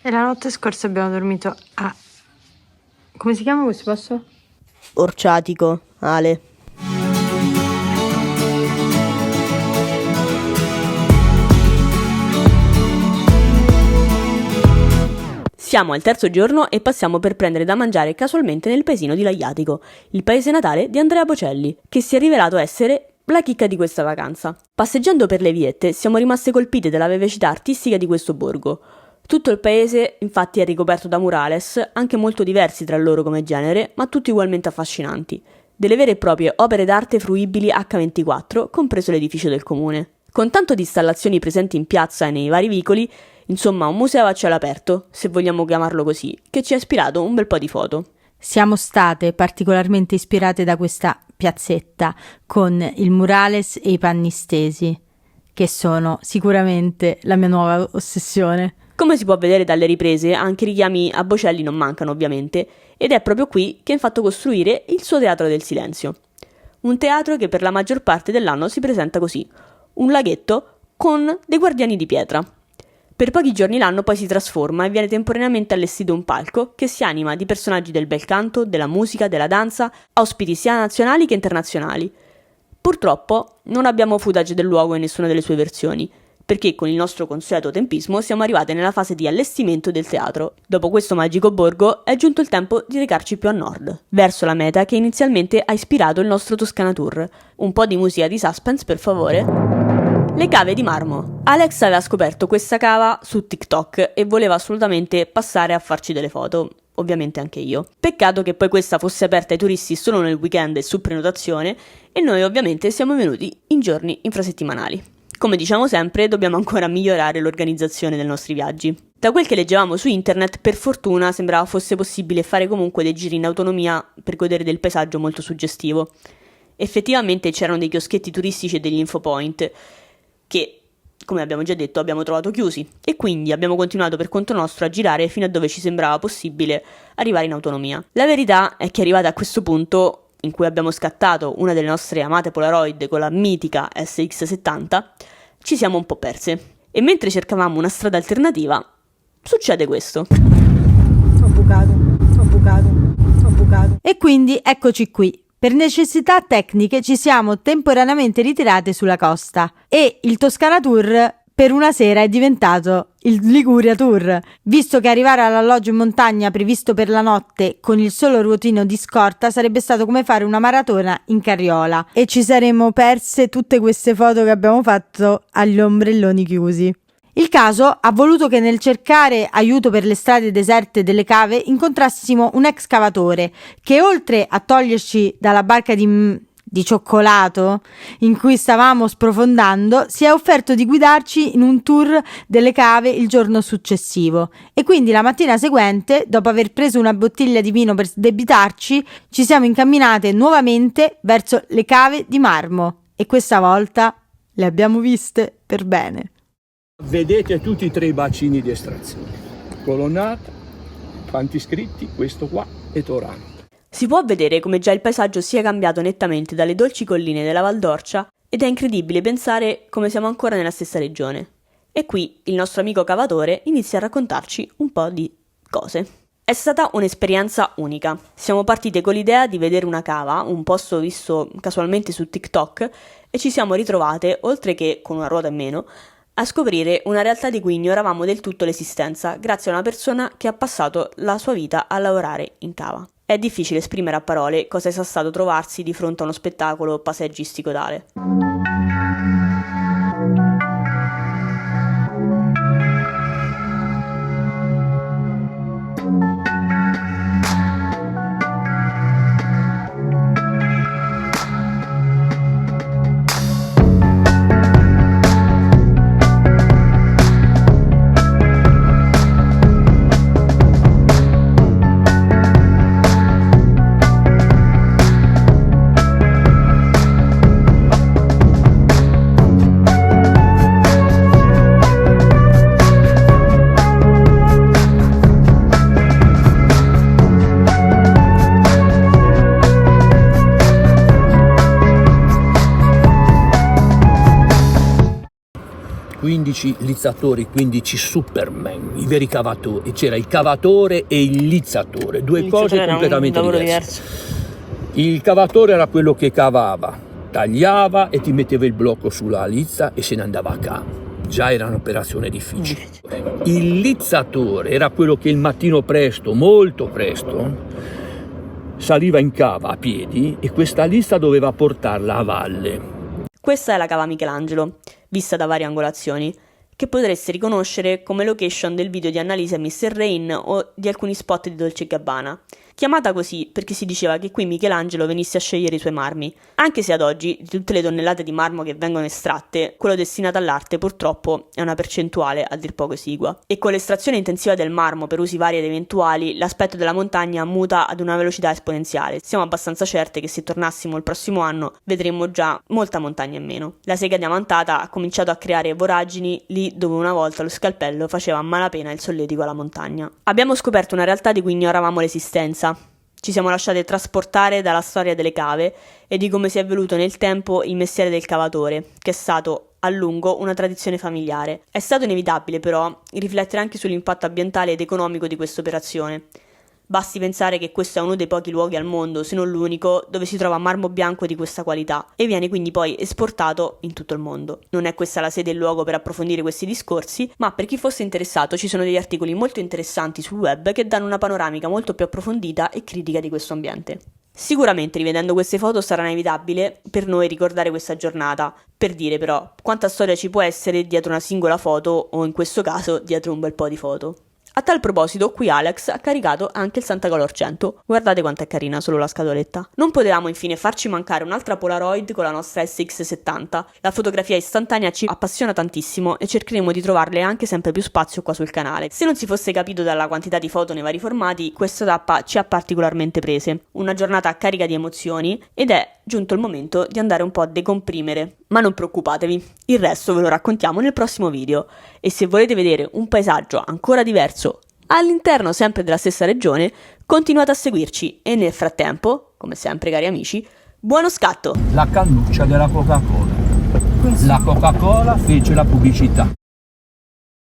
E la notte scorsa abbiamo dormito a... Come si chiama questo posto? Orciatico, Ale. Siamo al terzo giorno e passiamo per prendere da mangiare casualmente nel paesino di Laiatico, il paese natale di Andrea Bocelli, che si è rivelato essere la chicca di questa vacanza. Passeggiando per le viette siamo rimaste colpite dalla vivacità artistica di questo borgo. Tutto il paese infatti è ricoperto da murales, anche molto diversi tra loro come genere, ma tutti ugualmente affascinanti. Delle vere e proprie opere d'arte fruibili H24, compreso l'edificio del comune. Con tanto di installazioni presenti in piazza e nei vari vicoli, insomma un museo a cielo aperto, se vogliamo chiamarlo così, che ci ha ispirato un bel po' di foto. Siamo state particolarmente ispirate da questa piazzetta con il murales e i panni stesi, che sono sicuramente la mia nuova ossessione. Come si può vedere dalle riprese, anche richiami a Bocelli non mancano ovviamente, ed è proprio qui che ha fatto costruire il suo Teatro del Silenzio. Un teatro che per la maggior parte dell'anno si presenta così, un laghetto con dei guardiani di pietra. Per pochi giorni l'anno poi si trasforma e viene temporaneamente allestito un palco che si anima di personaggi del bel canto, della musica, della danza, ospiti sia nazionali che internazionali. Purtroppo non abbiamo footage del luogo in nessuna delle sue versioni, perché con il nostro consueto tempismo siamo arrivati nella fase di allestimento del teatro. Dopo questo magico borgo è giunto il tempo di recarci più a nord, verso la meta che inizialmente ha ispirato il nostro Toscana Tour. Un po' di musica di suspense, per favore. Le cave di marmo. Alex aveva scoperto questa cava su TikTok e voleva assolutamente passare a farci delle foto. Ovviamente anche io. Peccato che poi questa fosse aperta ai turisti solo nel weekend e su prenotazione, e noi ovviamente siamo venuti in giorni infrasettimanali. Come diciamo sempre, dobbiamo ancora migliorare l'organizzazione dei nostri viaggi. Da quel che leggevamo su internet, per fortuna sembrava fosse possibile fare comunque dei giri in autonomia per godere del paesaggio molto suggestivo. Effettivamente c'erano dei chioschetti turistici e degli infopoint che, come abbiamo già detto, abbiamo trovato chiusi, e quindi abbiamo continuato per conto nostro a girare fino a dove ci sembrava possibile arrivare in autonomia. La verità è che arrivati a questo punto, in cui abbiamo scattato una delle nostre amate Polaroid con la mitica SX70, ci siamo un po' perse. E mentre cercavamo una strada alternativa, succede questo. Ho bucato. E quindi eccoci qui. Per necessità tecniche ci siamo temporaneamente ritirate sulla costa e il Toscana Tour per una sera è diventato il Liguria Tour, visto che arrivare all'alloggio in montagna previsto per la notte con il solo ruotino di scorta sarebbe stato come fare una maratona in carriola e ci saremmo perse tutte queste foto che abbiamo fatto agli ombrelloni chiusi. Il caso ha voluto che nel cercare aiuto per le strade deserte delle cave incontrassimo un excavatore che, oltre a toglierci dalla barca di cioccolato in cui stavamo sprofondando, si è offerto di guidarci in un tour delle cave il giorno successivo, e quindi la mattina seguente, dopo aver preso una bottiglia di vino per sdebitarci, ci siamo incamminate nuovamente verso le cave di marmo, e questa volta le abbiamo viste per bene. Vedete tutti e tre i bacini di estrazione, colonnata, quanti iscritti, questo qua e Torano. Si può vedere come già il paesaggio sia cambiato nettamente dalle dolci colline della Val d'Orcia, ed è incredibile pensare come siamo ancora nella stessa regione. E qui il nostro amico cavatore inizia a raccontarci un po' di cose. È stata un'esperienza unica. Siamo partite con l'idea di vedere una cava, un posto visto casualmente su TikTok, e ci siamo ritrovate, oltre che con una ruota in meno, a scoprire una realtà di cui ignoravamo del tutto l'esistenza, grazie a una persona che ha passato la sua vita a lavorare in cava. È difficile esprimere a parole cosa sia stato trovarsi di fronte a uno spettacolo paesaggistico tale. 15 lizzatori, 15 Superman, i veri cavatori. C'era il cavatore e il lizzatore, due cose completamente diverse. Il cavatore era quello che cavava, tagliava e ti metteva il blocco sulla lizza e se ne andava a casa. Già era un'operazione difficile. Il lizzatore era quello che il mattino presto, molto presto, saliva in cava a piedi e questa lizza doveva portarla a valle. Questa è la cava Michelangelo, vista da varie angolazioni, che potreste riconoscere come location del video di Annalisa e Mr. Rain o di alcuni spot di Dolce & Gabbana. Chiamata così perché si diceva che qui Michelangelo venisse a scegliere i suoi marmi, anche se ad oggi, di tutte le tonnellate di marmo che vengono estratte, quello destinato all'arte purtroppo è una percentuale a dir poco esigua. E con l'estrazione intensiva del marmo per usi vari ed eventuali, l'aspetto della montagna muta ad una velocità esponenziale. Siamo abbastanza certe che se tornassimo il prossimo anno vedremmo già molta montagna in meno. La sega diamantata ha cominciato a creare voragini lì dove una volta lo scalpello faceva a malapena il solletico alla montagna. Abbiamo scoperto una realtà di cui ignoravamo l'esistenza. Ci siamo lasciate trasportare dalla storia delle cave e di come si è evoluto nel tempo il mestiere del cavatore, che è stato a lungo una tradizione familiare. È stato inevitabile però riflettere anche sull'impatto ambientale ed economico di questa operazione. Basti pensare che questo è uno dei pochi luoghi al mondo, se non l'unico, dove si trova marmo bianco di questa qualità e viene quindi poi esportato in tutto il mondo. Non è questa la sede e il luogo per approfondire questi discorsi, ma per chi fosse interessato ci sono degli articoli molto interessanti sul web che danno una panoramica molto più approfondita e critica di questo ambiente. Sicuramente rivedendo queste foto sarà inevitabile per noi ricordare questa giornata, per dire però quanta storia ci può essere dietro una singola foto o in questo caso dietro un bel po' di foto. A tal proposito, qui Alex ha caricato anche il Santa Color 100. Guardate quanto è carina solo la scatoletta. Non potevamo infine farci mancare un'altra Polaroid con la nostra SX70. La fotografia istantanea ci appassiona tantissimo e cercheremo di trovarle anche sempre più spazio qua sul canale. Se non si fosse capito dalla quantità di foto nei vari formati, questa tappa ci ha particolarmente prese. Una giornata carica di emozioni ed è giunto il momento di andare un po' a decomprimere. Ma non preoccupatevi, il resto ve lo raccontiamo nel prossimo video. E se volete vedere un paesaggio ancora diverso all'interno sempre della stessa regione, continuate a seguirci e nel frattempo, come sempre cari amici, buono scatto! La cannuccia della Coca-Cola. La Coca-Cola fece la pubblicità.